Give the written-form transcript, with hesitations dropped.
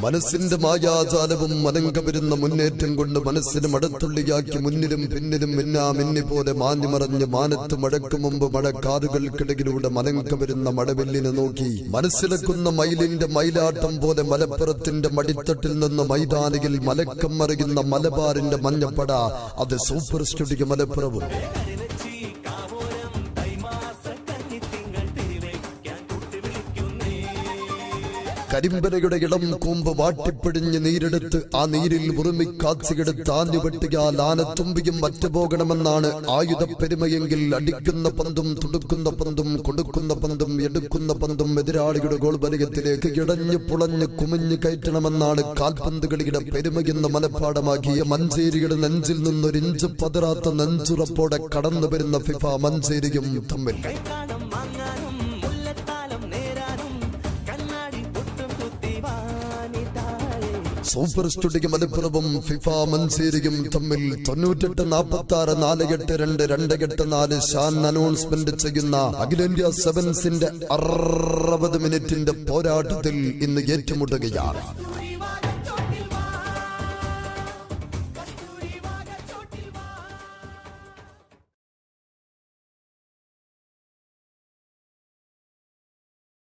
മനസ്സിന്റെ മായാജാലവും മനങ്കവരുന്ന മുന്നേറ്റം കൊണ്ട് മനസ്സിന് മടത്തുള്ളിയാക്കി മുന്നിലും പിന്നിലും മിന്നി പോലെ മാഞ്ഞുമറഞ്ഞ് മാനത്ത് മഴയ്ക്കു മുമ്പ് മഴക്കാറുകൾക്കിടയിലൂടെ മനങ്കവരുന്ന മഴവില്ലിനെ നോക്കി മനസ്സിലക്കുന്ന മയിലിന്റെ മയിലാട്ടം പോലെ മലപ്പുറത്തിന്റെ മടിത്തട്ടിൽ നിന്ന് മൈതാനിയിൽ മലക്കം മറിയുന്ന മലബാറിന്റെ മഞ്ഞപ്പട. അത് സൂപ്പർ സ്റ്റുഡിയോ മലപ്പുറവും. കരിമ്പനയുടെ ഇളം കൂമ്പ് വാട്ടിപ്പിടിഞ്ഞ് നീരെടുത്ത് ആ നീരിൽ ഉറുമിക്കാച്ചിയെടുത്ത് ആഞ്ഞുവെട്ടിയാൽ ആനത്തുമ്പിയും മറ്റുപോകണമെന്നാണ് ആയുധപ്പെരുമയെങ്കിൽ അടിക്കുന്ന പന്തും തുടുക്കുന്ന പന്തും കൊടുക്കുന്ന പന്തും എടുക്കുന്ന പന്തും എതിരാളിയുടെ ഗോൾ വലയത്തിലേക്ക് ഇടഞ്ഞു പുളഞ്ഞ് കുമിഞ്ഞു കയറ്റണമെന്നാണ് കാൽപന്ത് കളിയുടെ പെരുമയെന്ന് മനഃപ്പാടമാക്കിയ മഞ്ചേരിയുടെ നെഞ്ചിൽ നിന്നൊരിഞ്ച് പതറാത്ത നെഞ്ചുറപ്പോടെ കടന്നു വരുന്ന ഫിഫ മഞ്ചേരിയും തമ്മിൽ. സൂപ്പർ സ്റ്റുഡിയോ മലപ്പുറവും ഫിഫ മഞ്ചേരിയും തമ്മിൽ 98-46-482-284 ഷാൻ അനൗൺസ്മെന്റ് ചെയ്യുന്ന അഖിലേന്ത്യാ സെവൻസിന്റെ 60 മിനിറ്റിന്റെ പോരാട്ടത്തിൽ ഇന്ന് ഏറ്റുമുട്ടുകയാണ്.